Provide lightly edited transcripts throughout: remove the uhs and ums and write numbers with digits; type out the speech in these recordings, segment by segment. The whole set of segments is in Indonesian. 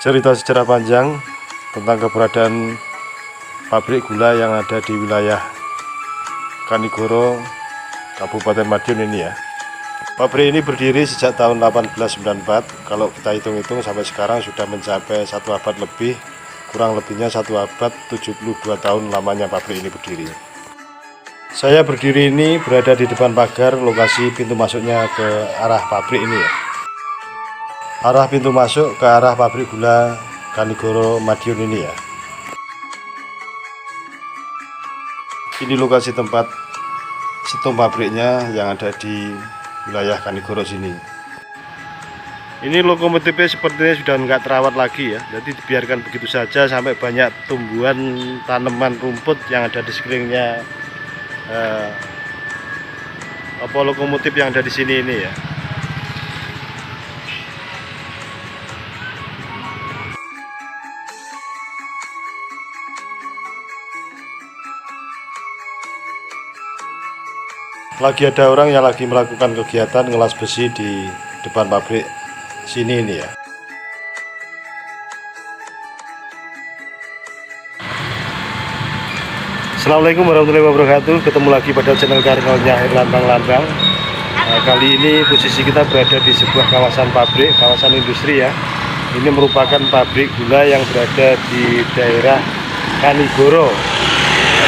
cerita sejarah panjang tentang keberadaan pabrik gula yang ada di wilayah Kanigoro, Kabupaten Madiun ini ya. Pabrik ini berdiri sejak tahun 1894. Kalau kita hitung-hitung sampai sekarang sudah mencapai 1 abad lebih, kurang lebihnya 1 abad 72 tahun lamanya pabrik ini berdiri. Saya berdiri ini berada di depan pagar lokasi pintu masuknya ke arah pabrik ini ya. Arah pintu masuk ke arah pabrik gula Kanigoro Madiun ini ya. Ini lokasi tempat setom pabriknya yang ada di wilayah Kanigoro sini. Ini lokomotifnya sepertinya sudah nggak terawat lagi ya, jadi dibiarkan begitu saja sampai banyak tumbuhan tanaman rumput yang ada di sekelilingnya lokomotif yang ada di sini ini ya. Lagi ada orang yang lagi melakukan kegiatan ngelas besi di depan pabrik sini ini ya. Assalamualaikum warahmatullahi wabarakatuh. Ketemu lagi pada channel Karnolnya Air Lambang. Kali ini posisi kita berada di sebuah kawasan pabrik, kawasan industri ya. Ini merupakan pabrik gula yang berada di daerah Kanigoro.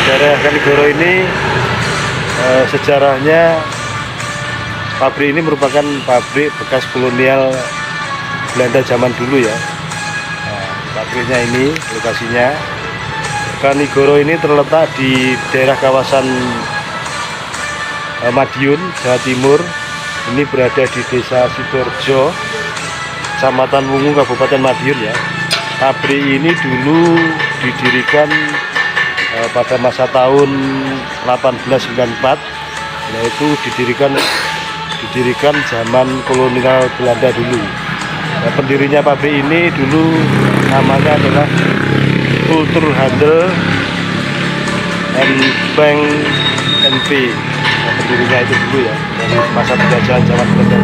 Daerah Kanigoro ini sejarahnya pabrik ini merupakan pabrik bekas kolonial Belanda zaman dulu ya. Pabriknya ini lokasinya Kanigoro ini terletak di daerah kawasan Madiun, Jawa Timur. Ini berada di Desa Sidoarjo, Kecamatan Wungu, Kabupaten Madiun ya. Pabrik ini dulu didirikan pada masa tahun 1894, yaitu didirikan zaman kolonial Belanda dulu. Nah, pendirinya pabrik ini dulu namanya adalah Kulturhandel and Bank NV. Nah, pendirinya itu dulu ya, dari masa penjajahan zaman Belanda.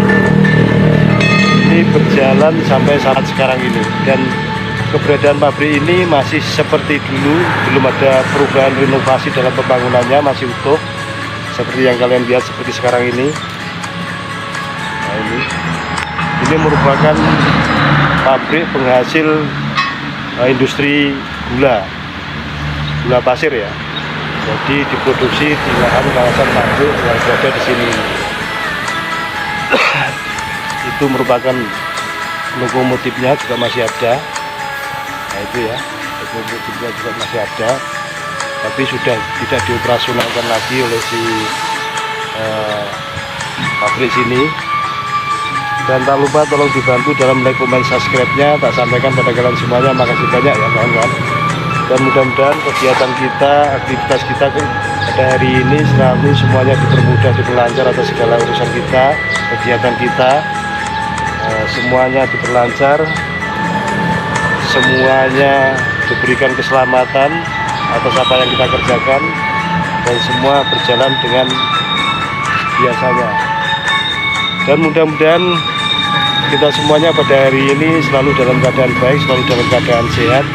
Ini berjalan sampai saat sekarang ini, dan keberadaan pabrik ini masih seperti dulu, belum ada perubahan renovasi dalam pembangunannya, masih utuh seperti yang kalian lihat seperti sekarang ini. Nah, ini merupakan pabrik penghasil industri gula pasir ya. Jadi diproduksi di lahan kawasan pabrik yang berada di sini. Itu merupakan lokomotifnya juga masih ada. Nah itu ya, lokomotifnya juga masih ada, tapi sudah tidak dioperasionalkan lagi oleh si pabrik sini. Dan tak lupa tolong dibantu dalam like, comment, subscribe-nya. Tak sampaikan pada kalian semuanya, makasih banyak ya kawan-kawan. Dan mudah-mudahan kegiatan kita, aktivitas kita pada hari ini selalu semuanya dipermudah, diperlancar atas segala urusan kita, kegiatan kita, semuanya diperlancar, semuanya diberikan keselamatan atas apa yang kita kerjakan, dan semua berjalan dengan biasanya. Dan mudah-mudahan kita semuanya pada hari ini selalu dalam keadaan baik, selalu dalam keadaan sehat,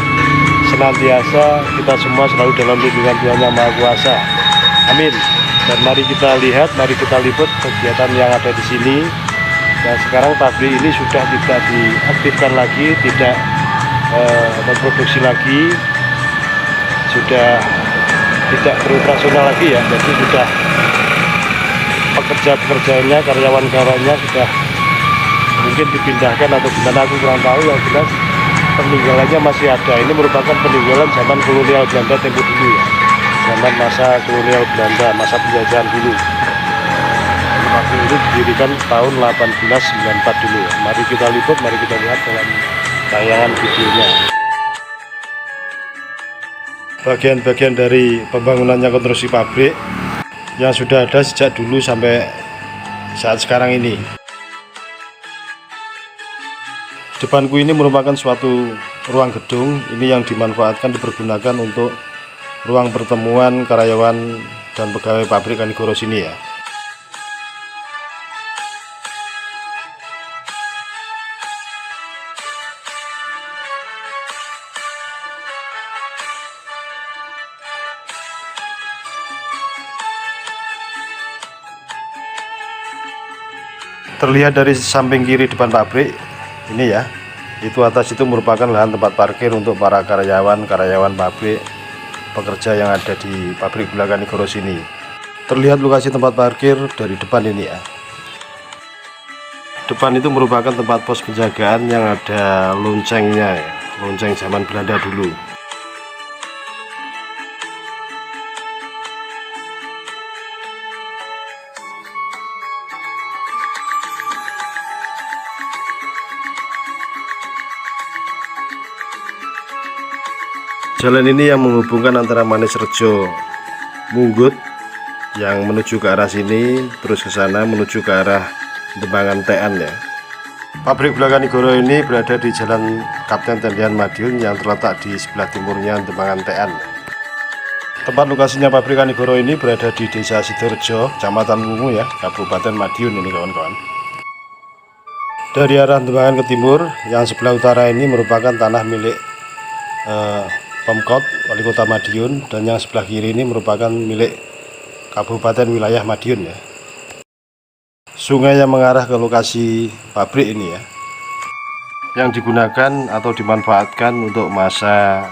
senantiasa kita semua selalu dalam lindungan Tuhan Yang Maha Kuasa. Amin. Dan mari kita lihat, mari kita lihat kegiatan yang ada di sini. Dan sekarang pabrik ini sudah tidak diaktifkan lagi, tidak memproduksi lagi, sudah tidak beroperasional lagi ya. Jadi sudah pekerja-pekerjanya, karyawan-karyawannya sudah mungkin dipindahkan atau gimana, aku kurang tahu. Yang jelas peninggalannya masih ada. Ini merupakan peninggalan zaman kolonial Belanda tempo dulu ya, zaman masa kolonial Belanda, masa penjajahan dulu. Pabrik ini didirikan tahun 1894 dulu ya. Mari kita lihat, mari kita lihat dalam tayangan videonya. Bagian-bagian dari pembangunannya konstruksi pabrik yang sudah ada sejak dulu sampai saat sekarang ini. Depanku ini merupakan suatu ruang gedung ini yang dimanfaatkan, dipergunakan untuk ruang pertemuan karyawan dan pegawai pabrik Kanigoro sini ya. Terlihat dari samping kiri depan pabrik ini ya, itu atas itu merupakan lahan tempat parkir untuk para karyawan pabrik, pekerja yang ada di pabrik gula Kanigoro sini. Terlihat lokasi tempat parkir dari depan ini ya. Depan itu merupakan tempat pos penjagaan yang ada loncengnya ya, lonceng zaman Belanda dulu. Jalan ini yang menghubungkan antara Manisrejo Munggut yang menuju ke arah sini, terus ke sana menuju ke arah Dembangan Tean ya. Pabrik gula Kanigoro ini berada di Jalan Kapten Tendian Madiun yang terletak di sebelah timurnya Dembangan Tean. Tempat lokasinya pabrik Kanigoro ini berada di Desa Sidorejo, Kecamatan Wungu ya, Kabupaten Madiun ini kawan-kawan. Dari arah Dembangan ke timur, yang sebelah utara ini merupakan tanah milik Pemkot Wali Kota Madiun, dan yang sebelah kiri ini merupakan milik Kabupaten Wilayah Madiun ya. Sungai yang mengarah ke lokasi pabrik ini ya, yang digunakan atau dimanfaatkan untuk masa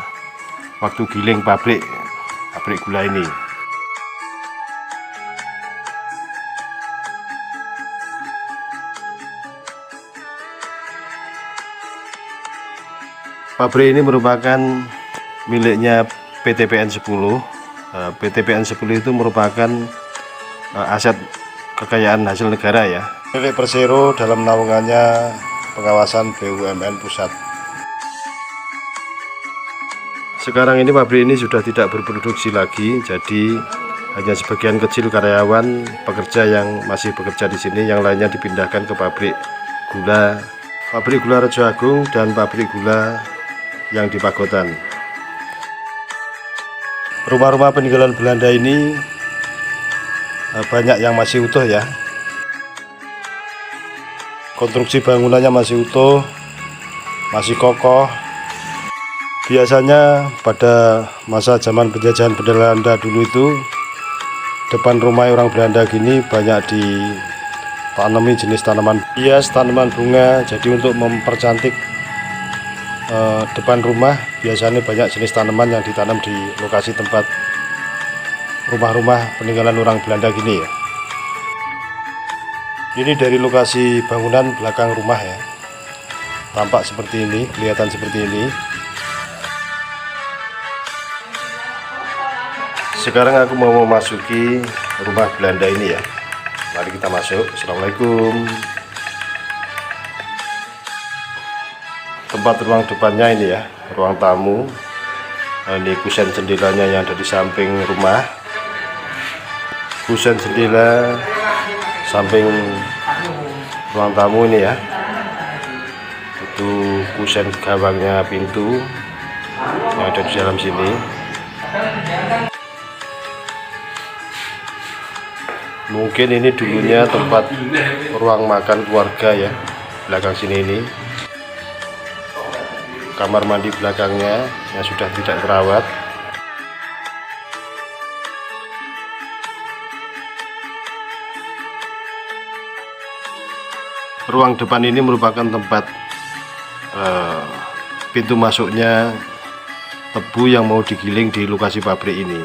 waktu giling pabrik gula ini. Pabrik ini merupakan miliknya PT PN 10. PT PN 10 itu merupakan aset kekayaan hasil negara ya, milik Persero dalam naungannya pengawasan BUMN pusat. Sekarang ini pabrik ini sudah tidak berproduksi lagi, jadi hanya sebagian kecil karyawan pekerja yang masih bekerja di sini, yang lainnya dipindahkan ke pabrik gula Rejo Agung dan pabrik gula yang di Pagotan. Rumah-rumah peninggalan Belanda ini banyak yang masih utuh ya. Konstruksi bangunannya masih utuh, masih kokoh. Biasanya pada masa zaman penjajahan Belanda dulu itu, depan rumah orang Belanda gini banyak ditanami jenis tanaman hias, tanaman bunga. Jadi untuk mempercantik depan rumah biasanya banyak jenis tanaman yang ditanam di lokasi tempat rumah-rumah peninggalan orang Belanda gini ya. Ini dari lokasi bangunan belakang rumah ya, tampak seperti ini, kelihatan seperti ini. Sekarang aku mau memasuki rumah Belanda ini ya. Mari kita masuk. Assalamualaikum. Tempat ruang depannya ini ya, ruang tamu. Ini kusen jendelanya yang ada di samping rumah. Kusen jendela samping ruang tamu ini ya. Itu kusen gawangnya pintu yang ada di dalam sini. Mungkin ini dulunya tempat ruang makan keluarga ya, belakang sini ini. Kamar mandi belakangnya yang sudah tidak terawat. Ruang depan ini merupakan tempat pintu masuknya tebu yang mau digiling di lokasi pabrik ini.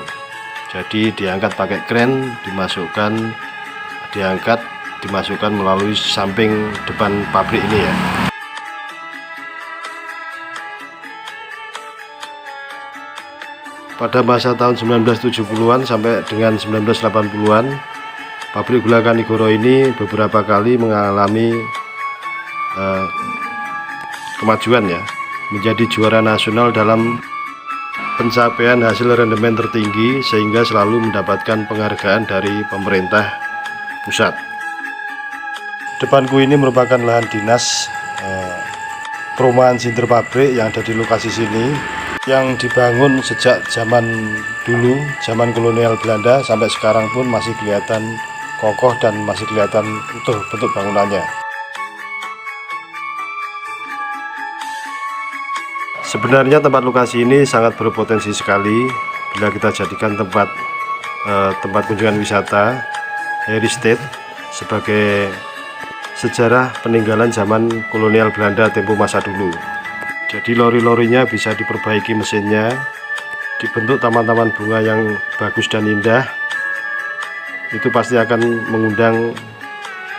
Jadi diangkat pakai kren, dimasukkan melalui samping depan pabrik ini ya. Pada masa tahun 1970-an sampai dengan 1980-an, pabrik gula Kanigoro ini beberapa kali mengalami kemajuan ya, menjadi juara nasional dalam pencapaian hasil rendemen tertinggi, sehingga selalu mendapatkan penghargaan dari pemerintah pusat. Depanku ini merupakan lahan dinas perumahan sinter pabrik yang ada di lokasi sini, yang dibangun sejak zaman dulu, zaman kolonial Belanda, sampai sekarang pun masih kelihatan kokoh dan masih kelihatan utuh bentuk bangunannya. Sebenarnya tempat lokasi ini sangat berpotensi sekali bila kita jadikan tempat kunjungan wisata heritage sebagai sejarah peninggalan zaman kolonial Belanda tempo masa dulu. Jadi lori-lorinya bisa diperbaiki mesinnya, dibentuk taman-taman bunga yang bagus dan indah. Itu pasti akan mengundang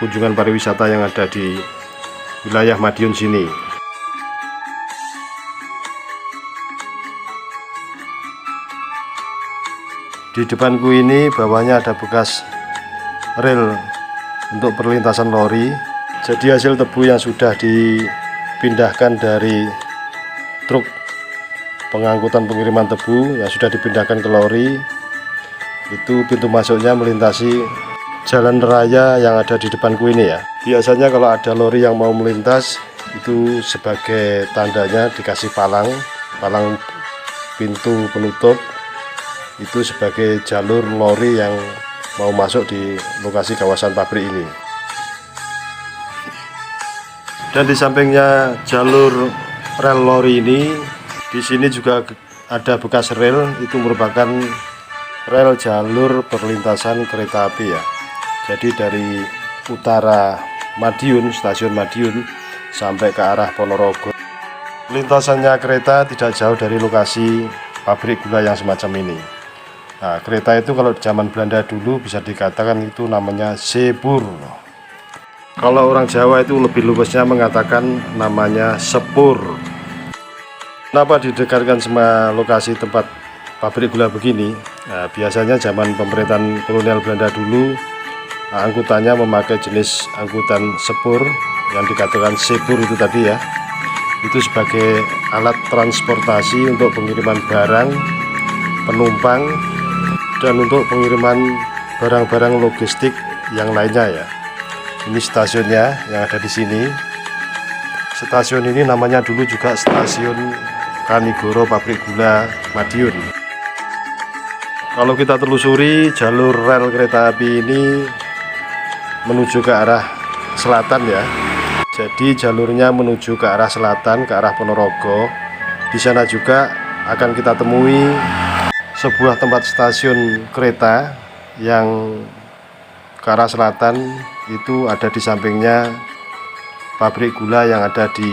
kunjungan pariwisata yang ada di wilayah Madiun sini. Di depanku ini bawahnya ada bekas rel untuk perlintasan lori. Jadi hasil tebu yang sudah dipindahkan dari truk pengangkutan pengiriman tebu yang sudah dipindahkan ke lori, itu pintu masuknya melintasi jalan raya yang ada di depanku ini ya. Biasanya kalau ada lori yang mau melintas, itu sebagai tandanya dikasih palang pintu penutup, itu sebagai jalur lori yang mau masuk di lokasi kawasan pabrik ini. Dan di sampingnya jalur rel lori ini, di sini juga ada bekas rel, itu merupakan rel jalur perlintasan kereta api ya. Jadi dari utara Madiun, stasiun Madiun sampai ke arah Ponorogo. Lintasannya kereta tidak jauh dari lokasi pabrik gula yang semacam ini. Nah, kereta itu kalau zaman Belanda dulu bisa dikatakan itu namanya sepur. Kalau orang Jawa itu lebih luasnya mengatakan namanya sepur. Kenapa didekatkan sama lokasi tempat pabrik gula begini? Nah, biasanya zaman pemerintahan kolonial Belanda dulu, angkutannya memakai jenis angkutan sepur yang dikatakan sepur itu tadi ya. Itu sebagai alat transportasi untuk pengiriman barang, penumpang, dan untuk pengiriman barang-barang logistik yang lainnya ya. Ini stasiunnya yang ada di sini. Stasiun ini namanya dulu juga Stasiun Kanigoro Pabrik Gula Madiun. Kalau kita telusuri jalur rel kereta api ini menuju ke arah selatan ya. Jadi jalurnya menuju ke arah selatan, ke arah Ponorogo. Di sana juga akan kita temui sebuah tempat stasiun kereta yang ke arah selatan, itu ada di sampingnya pabrik gula yang ada di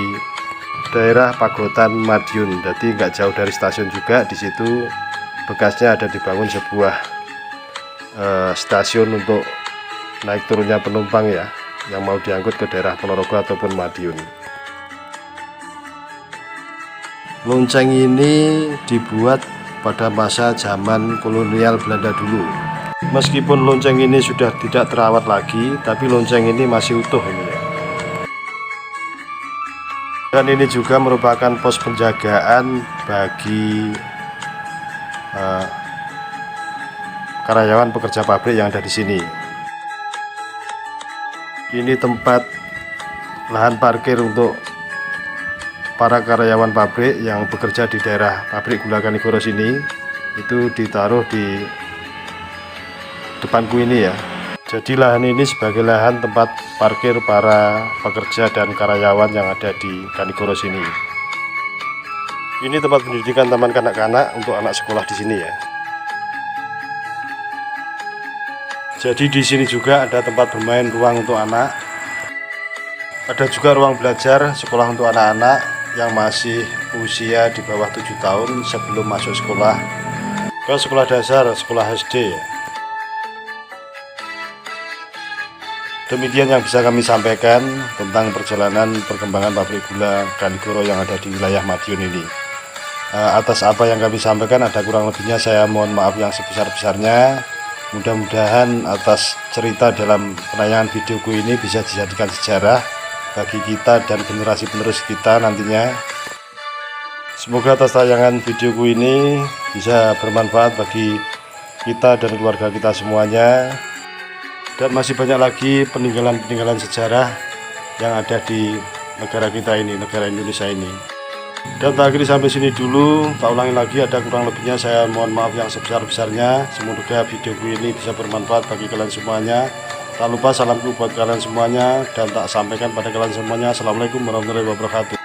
daerah Pagotan Madiun. Jadi nggak jauh dari stasiun juga. Di situ bekasnya ada dibangun sebuah stasiun untuk naik turunnya penumpang ya, yang mau diangkut ke daerah Ponorogo ataupun Madiun. Lonceng ini dibuat pada masa zaman kolonial Belanda dulu. Meskipun lonceng ini sudah tidak terawat lagi, tapi lonceng ini masih utuh ini ya. Dan ini juga merupakan pos penjagaan bagi karyawan pekerja pabrik yang ada di sini. Ini tempat lahan parkir untuk para karyawan pabrik yang bekerja di daerah pabrik gula Kanigoro sini. Itu ditaruh di depanku ini ya. Jadi lahan ini sebagai lahan tempat parkir para pekerja dan karyawan yang ada di Kanigoro sini. Ini tempat pendidikan taman kanak-kanak untuk anak sekolah di sini ya. Jadi di sini juga ada tempat bermain, ruang untuk anak. Ada juga ruang belajar sekolah untuk anak-anak yang masih usia di bawah 7 tahun sebelum masuk sekolah ke sekolah dasar, sekolah SD ya. Demikian yang bisa kami sampaikan tentang perjalanan perkembangan pabrik gula Kanigoro yang ada di wilayah Madiun ini. Atas apa yang kami sampaikan ada kurang lebihnya saya mohon maaf yang sebesar-besarnya. Mudah-mudahan atas cerita dalam penayangan videoku ini bisa dijadikan sejarah bagi kita dan generasi penerus kita nantinya. Semoga atas tayangan videoku ini bisa bermanfaat bagi kita dan keluarga kita semuanya. Dan masih banyak lagi peninggalan-peninggalan sejarah yang ada di negara kita ini, negara Indonesia ini. Dan tak akhiri sampai sini dulu. Tak ulangi lagi, ada kurang lebihnya saya mohon maaf yang sebesar-besarnya. Semoga videoku ini bisa bermanfaat bagi kalian semuanya. Tak lupa salamku buat kalian semuanya, dan tak sampaikan pada kalian semuanya. Assalamualaikum warahmatullahi wabarakatuh.